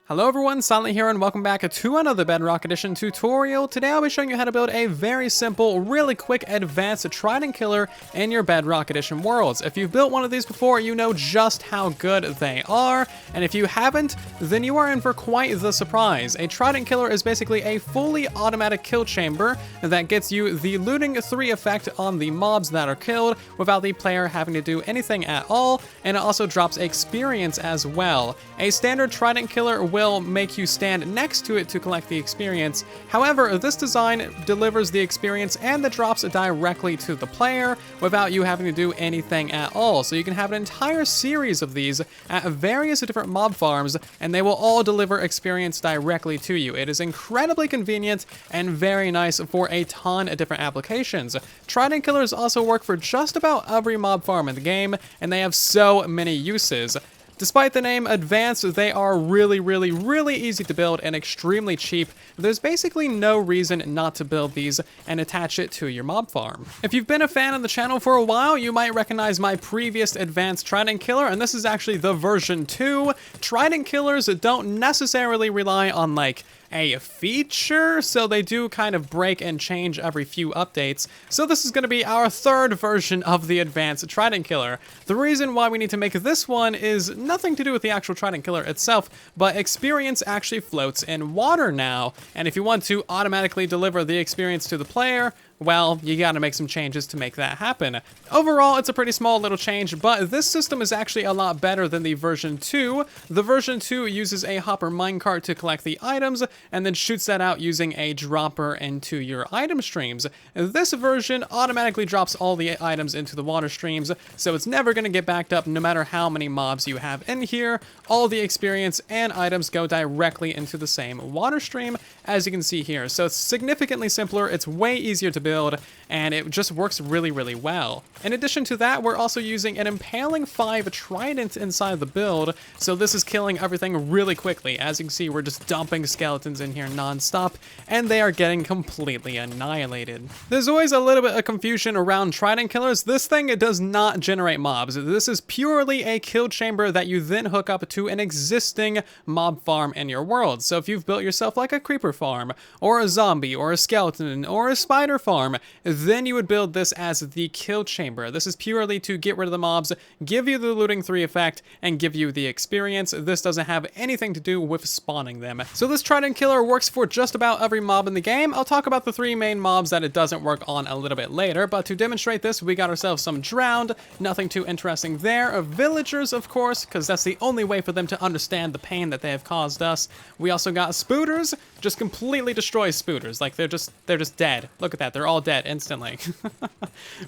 Hello everyone, Silent here and welcome back to another Bedrock Edition tutorial. Today I'll be showing you how to build a very simple, really quick, advanced Trident killer in your Bedrock Edition worlds. If you've built one of these before, you know just how good they are, and if you haven't, then you are in for quite the surprise. A Trident killer is basically a fully automatic kill chamber that gets you the looting 3 effect on the mobs that are killed without the player having to do anything at all, and it also drops experience as well. A standard Trident killer will make you stand next to it to collect the experience. However, this design delivers the experience and the drops directly to the player without you having to do anything at all. So you can have an entire series of these at various different mob farms and they will all deliver experience directly to you. It is incredibly convenient and very nice for a ton of different applications. Trident killers also work for just about every mob farm in the game and they have so many uses. Despite the name Advanced, they are really easy to build and extremely cheap. There's basically no reason not to build these and attach it to your mob farm. If you've been a fan of the channel for a while, you might recognize my previous Advanced Trident killer, and this is actually the version 2. Trident killers don't necessarily rely on like a feature, so they do kind of break and change every few updates. So this is going to be our 3rd version of the Advanced Trident Killer. The reason why we need to make this one is nothing to do with the actual Trident Killer itself, but experience actually floats in water now, and if you want to automatically deliver the experience to the player, well, you gotta make some changes to make that happen. Overall, it's a pretty small little change, but this system is actually a lot better than the version 2. The version 2 uses a hopper minecart to collect the items, and then shoots that out using a dropper into your item streams. This version automatically drops all the items into the water streams, so it's never gonna get backed up no matter how many mobs you have in here. All the experience and items go directly into the same water stream, as you can see here. So it's significantly simpler, it's way easier to build, and it just works really well. In addition to that, we're also using an Impaling 5 Trident inside the build, so this is killing everything really quickly. As you can see, we're just dumping skeletons in here non-stop, and they are getting completely annihilated. There's always a little bit of confusion around Trident killers. This thing, it does not generate mobs. This is purely a kill chamber that you then hook up to an existing mob farm in your world. So if you've built yourself like a creeper farm, or a zombie, or a skeleton, or a spider farm, then you would build this as the kill chamber. This is purely to get rid of the mobs, give you the looting 3 effect, and give you the experience. This doesn't have anything to do with spawning them. So this Trident killer works for just about every mob in the game. I'll talk about the 3 main mobs that it doesn't work on a little bit later, but to demonstrate this, we got ourselves some drowned. Nothing too interesting there. Villagers, of course, because that's the only way for them to understand the pain that they have caused us. We also got spooters. Just completely destroy spooters. Like, they're just dead. Look at that. They're all dead instantly.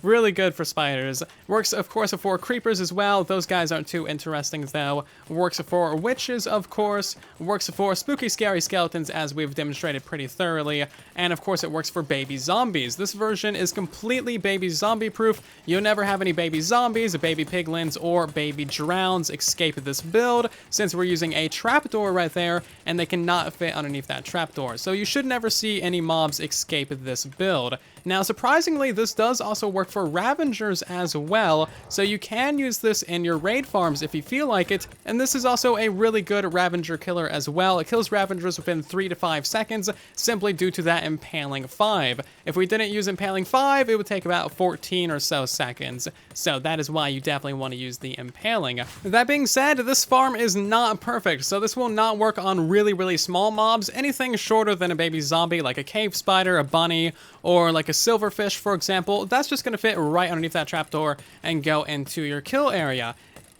Really good for spiders. Works, of course, for creepers as well. Those guys aren't too interesting, though. Works for witches, of course. Works for spooky, scary skeletons, as we've demonstrated pretty thoroughly. And, of course, it works for baby zombies. This version is completely baby zombie proof. You'll never have any baby zombies, baby piglins, or baby drowns escape this build, since we're using a trapdoor right there, and they cannot fit underneath that trapdoor. So you should never see any mobs escape this build. Now, surprisingly, this does also work for Ravengers as well, so you can use this in your raid farms if you feel like it, and this is also a really good Ravenger killer as well. It kills Ravengers within 3 to 5 seconds, simply due to that Impaling 5. If we didn't use Impaling 5, it would take about 14 or so seconds, so that is why you definitely want to use the Impaling. That being said, this farm is not perfect, so this will not work on really small mobs. Anything shorter than a baby zombie, like a cave spider, a bunny, or like a silverfish, for example, that's just going to fit right underneath that trapdoor and go into your kill area.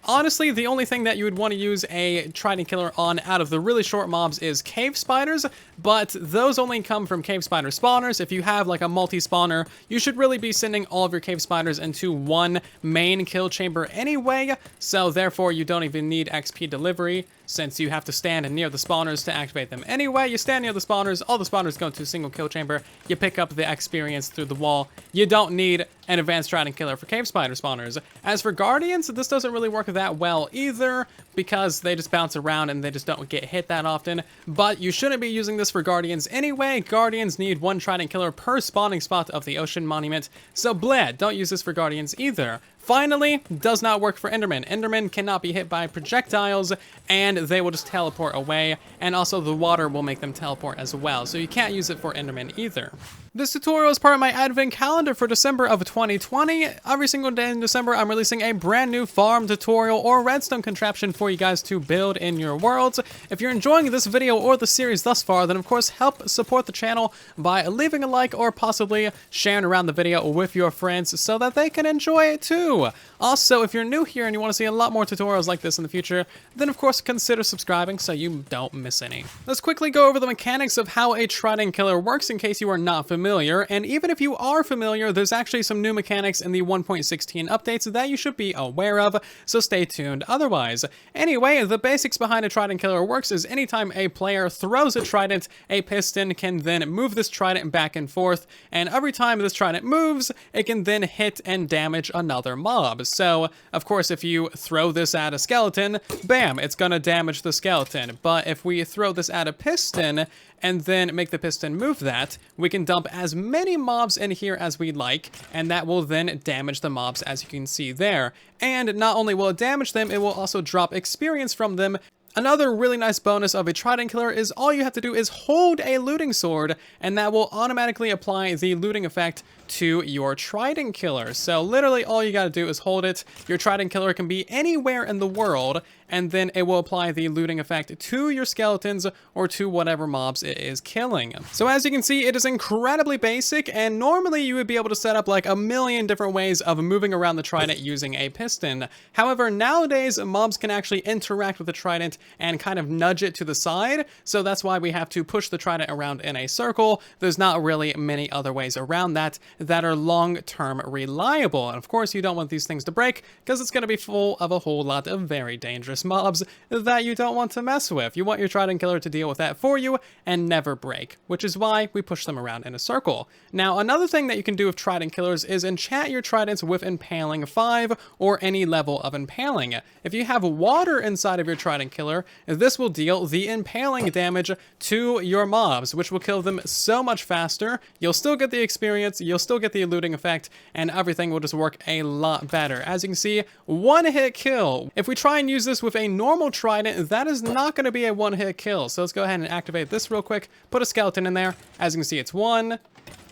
Honestly, the only thing that you would want to use a Trident killer on out of the really short mobs is cave spiders, but those only come from cave spider spawners. If you have like a multi-spawner, you should really be sending all of your cave spiders into one main kill chamber anyway, so therefore you don't even need XP delivery, since you have to stand near the spawners to activate them anyway. You stand near the spawners, all the spawners go to a single kill chamber, you pick up the experience through the wall. You don't need an advanced Trident killer for cave spider spawners. As for guardians, this doesn't really work that well either, because they just bounce around and they just don't get hit that often. But you shouldn't be using this for Guardians anyway. Guardians need 1 Trident killer per spawning spot of the Ocean Monument, so bleh, don't use this for Guardians either. Finally, does not work for Endermen. Endermen cannot be hit by projectiles, and they will just teleport away, and also the water will make them teleport as well, so you can't use it for Endermen either. This tutorial is part of my advent calendar for December of 2020. Every single day in December, I'm releasing a brand new farm tutorial or redstone contraption for you guys to build in your worlds. If you're enjoying this video or the series thus far, then of course help support the channel by leaving a like or possibly sharing around the video with your friends so that they can enjoy it too. Also, if you're new here and you want to see a lot more tutorials like this in the future, then of course consider subscribing so you don't miss any. Let's quickly go over the mechanics of how a Trident killer works in case you are not familiar, and even if you are familiar, there's actually some new mechanics in the 1.16 updates that you should be aware of, so stay tuned otherwise. Anyway, the basics behind a Trident killer works is anytime a player throws a Trident, a piston can then move this Trident back and forth, and every time this Trident moves, it can then hit and damage another mob. So, of course, if you throw this at a skeleton, bam, it's gonna damage the skeleton. But if we throw this at a piston, and then make the piston move that, we can dump as many mobs in here as we like, and that will then damage the mobs as you can see there. And not only will it damage them, it will also drop experience from them. Another really nice bonus of a Trident killer is all you have to do is hold a looting sword, and that will automatically apply the looting effect to your Trident killer. So literally all you gotta do is hold it. Your Trident killer can be anywhere in the world, and then it will apply the looting effect to your skeletons or to whatever mobs it is killing. So as you can see, it is incredibly basic, and normally you would be able to set up like a million different ways of moving around the Trident using a piston. However, nowadays mobs can actually interact with the Trident and kind of nudge it to the side, so that's why we have to push the Trident around in a circle. There's not really many other ways around that are long-term reliable. And of course, you don't want these things to break because it's going to be full of a whole lot of very dangerous mobs that you don't want to mess with. You want your Trident killer to deal with that for you and never break, which is why we push them around in a circle. Now, another thing that you can do with Trident killers is enchant your Tridents with Impaling 5 or any level of Impaling. If you have water inside of your Trident killer, this will deal the impaling damage to your mobs, which will kill them so much faster. You'll still get the experience, you'll still get the eluding effect, and everything will just work a lot better. As you can see, one-hit kill. If we try and use this with a normal Trident, that is not going to be a one-hit kill. So let's go ahead and activate this real quick, put a skeleton in there. As you can see, it's 1,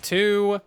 2,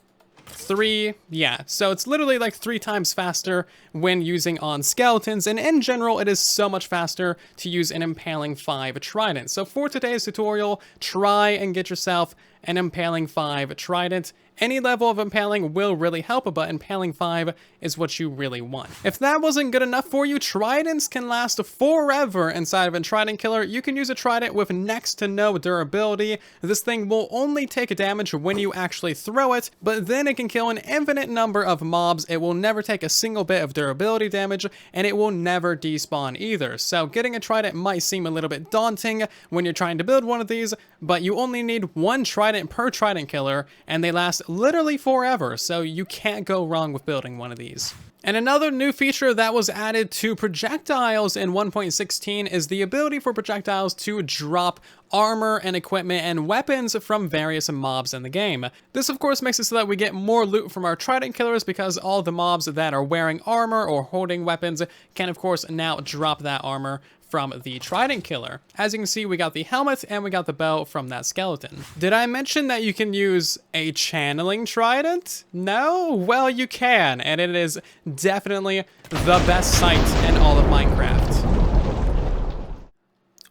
3, yeah, so it's literally like 3 times faster when using on skeletons, and in general it is so much faster to use an Impaling 5 Trident. So for today's tutorial, try and get yourself an Impaling 5 Trident. Any level of impaling will really help, but Impaling 5 is what you really want. If that wasn't good enough for you, Tridents can last forever inside of a Trident killer. You can use a Trident with next to no durability. This thing will only take damage when you actually throw it, but then it can kill an infinite number of mobs. It will never take a single bit of durability damage, and it will never despawn either. So getting a Trident might seem a little bit daunting when you're trying to build one of these, but you only need 1 Trident per Trident killer, and they last literally forever, so you can't go wrong with building one of these. And another new feature that was added to projectiles in 1.16 is the ability for projectiles to drop armor and equipment and weapons from various mobs in the game. This of course makes it so that we get more loot from our Trident killers because all the mobs that are wearing armor or holding weapons can of course now drop that armor from the Trident killer. As you can see, we got the helmet and we got the belt from that skeleton. Did I mention that you can use a channeling Trident? No? Well, you can, and it is definitely the best sight in all of Minecraft.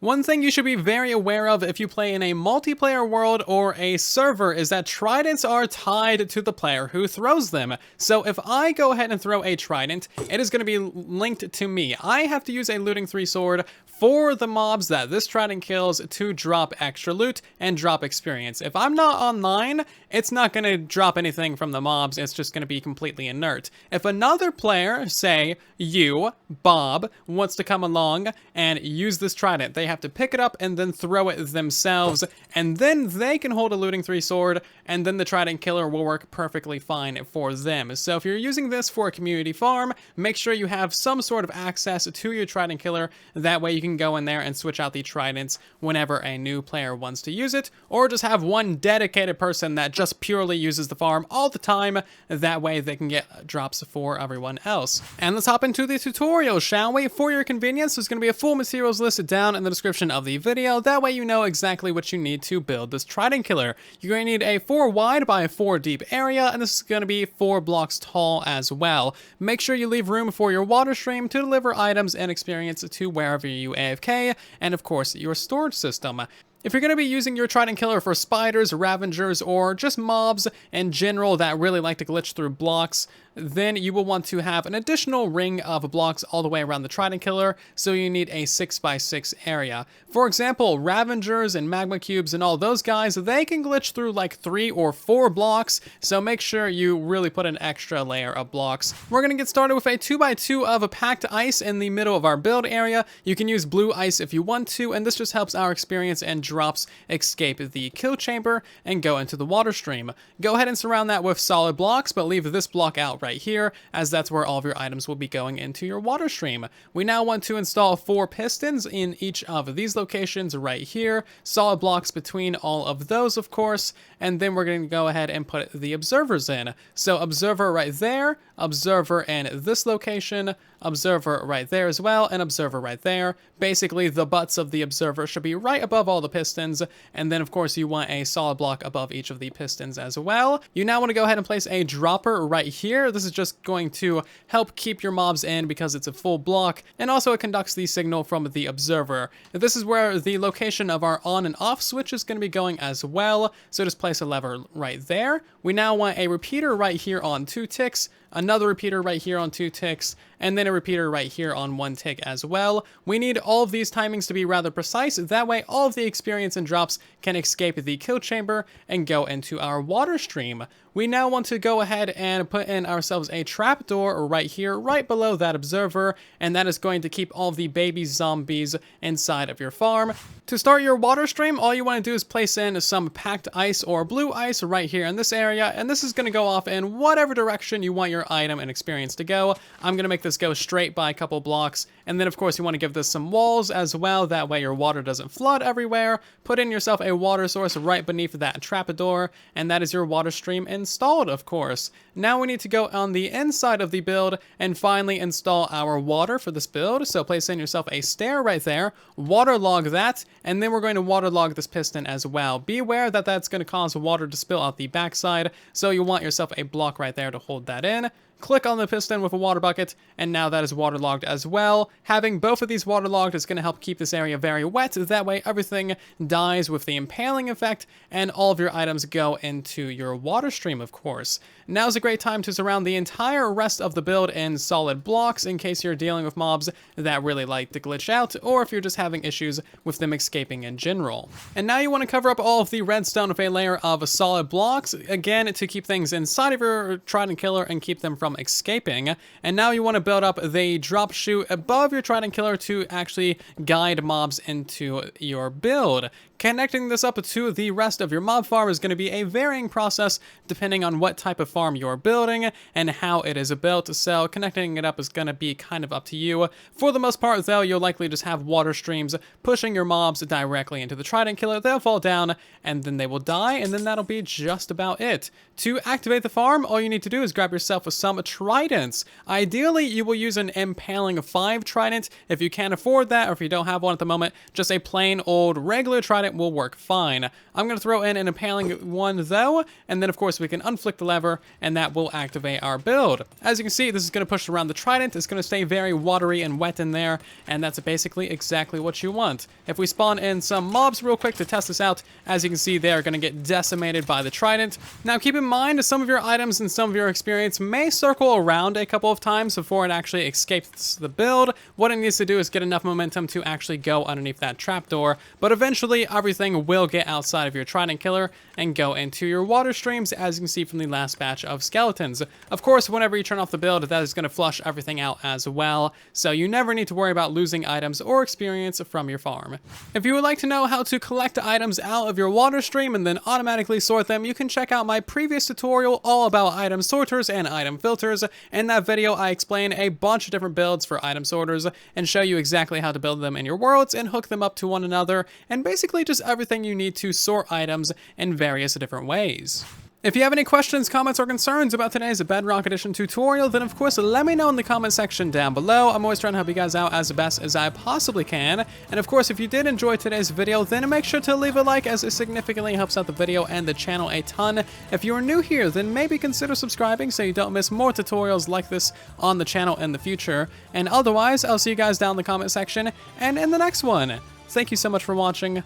One thing you should be very aware of if you play in a multiplayer world or a server is that Tridents are tied to the player who throws them. So if I go ahead and throw a Trident, it is going to be linked to me. I have to use a looting 3 sword for the mobs that this Trident kills to drop extra loot and drop experience. If I'm not online, it's not going to drop anything from the mobs, it's just going to be completely inert. If another player, say you, Bob, wants to come along and use this Trident, they they have to pick it up and then throw it themselves, and then they can hold a looting 3 sword, and then the Trident Killer will work perfectly fine for them. So if you're using this for a community farm, make sure you have some sort of access to your Trident Killer. That way you can go in there and switch out the Tridents whenever a new player wants to use it, or just have one dedicated person that just purely uses the farm all the time. That way they can get drops for everyone else. And let's hop into the tutorial, shall we? For your convenience, there's going to be a full materials listed down in the description of the video. That way you know exactly what you need to build this Trident Killer. You're going to need a 4 wide by 4 deep area, and this is going to be 4 blocks tall as well. Make sure you leave room for your water stream to deliver items and experience to wherever you AFK, and of course your storage system. If you're going to be using your Trident Killer for spiders, ravengers, or just mobs in general that really like to glitch through blocks, then you will want to have an additional ring of blocks all the way around the Trident Killer, so you need a 6x6 area. For example, Ravengers and Magma Cubes and all those guys, they can glitch through like 3 or 4 blocks, so make sure you really put an extra layer of blocks. We're going to get started with a 2x2 of a packed ice in the middle of our build area. You can use blue ice if you want to, and this just helps our experience and drops escape the kill chamber and go into the water stream. Go ahead and surround that with solid blocks, but leave this block out right here, as that's where all of your items will be going into your water stream. We now want to install 4 pistons in each of these locations right here, solid blocks between all of those, of course, and then we're going to go ahead and put the observers in. So observer right there, observer in this location, observer right there as well, and observer right there. Basically, the butts of the observer should be right above all the pistons, and then of course you want a solid block above each of the pistons as well. You now want to go ahead and place a dropper right here. This is just going to help keep your mobs in because it's a full block, and also it conducts the signal from the observer. This is where the location of our on and off switch is going to be going as well, so just place a lever right there. We now want a repeater right here on 2 ticks, another repeater right here on 2 ticks, and then a repeater right here on 1 tick as well. We need all of these timings to be rather precise, that way all of the experience and drops can escape the kill chamber and go into our water stream. We now want to go ahead and put in ourselves a trapdoor right here, right below that observer, and that is going to keep all of the baby zombies inside of your farm. To start your water stream, all you want to do is place in some packed ice or blue ice right here in this area, and this is going to go off in whatever direction you want your item and experience to go. I'm going to make this go straight by a couple blocks, and then of course you want to give this some walls as well, that way your water doesn't flood everywhere. Put in yourself a water source right beneath that trapdoor, and that is your water stream installed, of course. Now we need to go on the inside of the build and finally install our water for this build, so place in yourself a stair right there, waterlog that, and then we're going to waterlog this piston as well. Be aware that that's going to cause water to spill out the backside, so you want yourself a block right there to hold that in. Click on the piston with a water bucket, and now that is waterlogged as well. Having both of these waterlogged is going to help keep this area very wet. That way everything dies with the impaling effect, and all of your items go into your water stream, of course. Now's a great time to surround the entire rest of the build in solid blocks in case you're dealing with mobs that really like to glitch out, or if you're just having issues with them escaping in general. And now you want to cover up all of the redstone with a layer of solid blocks, again, to keep things inside of your Trident Killer and keep them from escaping. And now you want to build up the drop chute above your Trident Killer to actually guide mobs into your build. Connecting this up to the rest of your mob farm is going to be a varying process depending on what type of farm you're building and how it is built, so connecting it up is going to be kind of up to you. For the most part though, you'll likely just have water streams pushing your mobs directly into the Trident Killer. They'll fall down and then they will die, and then that'll be just about it. To activate the farm, all you need to do is grab yourself some Tridents. Ideally, you will use an impaling 5 Trident. If you can't afford that, or if you don't have one at the moment, just a plain old regular Trident will work fine. I'm going to throw in an impaling one though, and then of course we can unflick the lever, and that will activate our build. As you can see, this is going to push around the Trident. It's going to stay very watery and wet in there, and that's basically exactly what you want. If we spawn in some mobs real quick to test this out, as you can see, they are going to get decimated by the Trident. Now keep in mind, some of your items and some of your experience may circle around a couple of times before it actually escapes the build. What it needs to do is get enough momentum to actually go underneath that trapdoor, but eventually everything will get outside of your Trident killer and go into your water streams, as you can see from the last batch of skeletons. Of course, whenever you turn off the build, that is going to flush everything out as well, so you never need to worry about losing items or experience from your farm. If you would like to know how to collect items out of your water stream and then automatically sort them, you can check out my previous tutorial all about item sorters and item filters. In that video, I explain a bunch of different builds for item sorters and show you exactly how to build them in your worlds and hook them up to one another, and basically just everything you need to sort items in various different ways. If you have any questions, comments, or concerns about today's Bedrock Edition tutorial, then of course let me know in the comment section down below. I'm always trying to help you guys out as best as I possibly can. And of course, if you did enjoy today's video, then make sure to leave a like, as it significantly helps out the video and the channel a ton. If you are new here, then maybe consider subscribing so you don't miss more tutorials like this on the channel in the future. And otherwise, I'll see you guys down in the comment section and in the next one. Thank you so much for watching,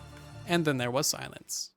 and then there was silence.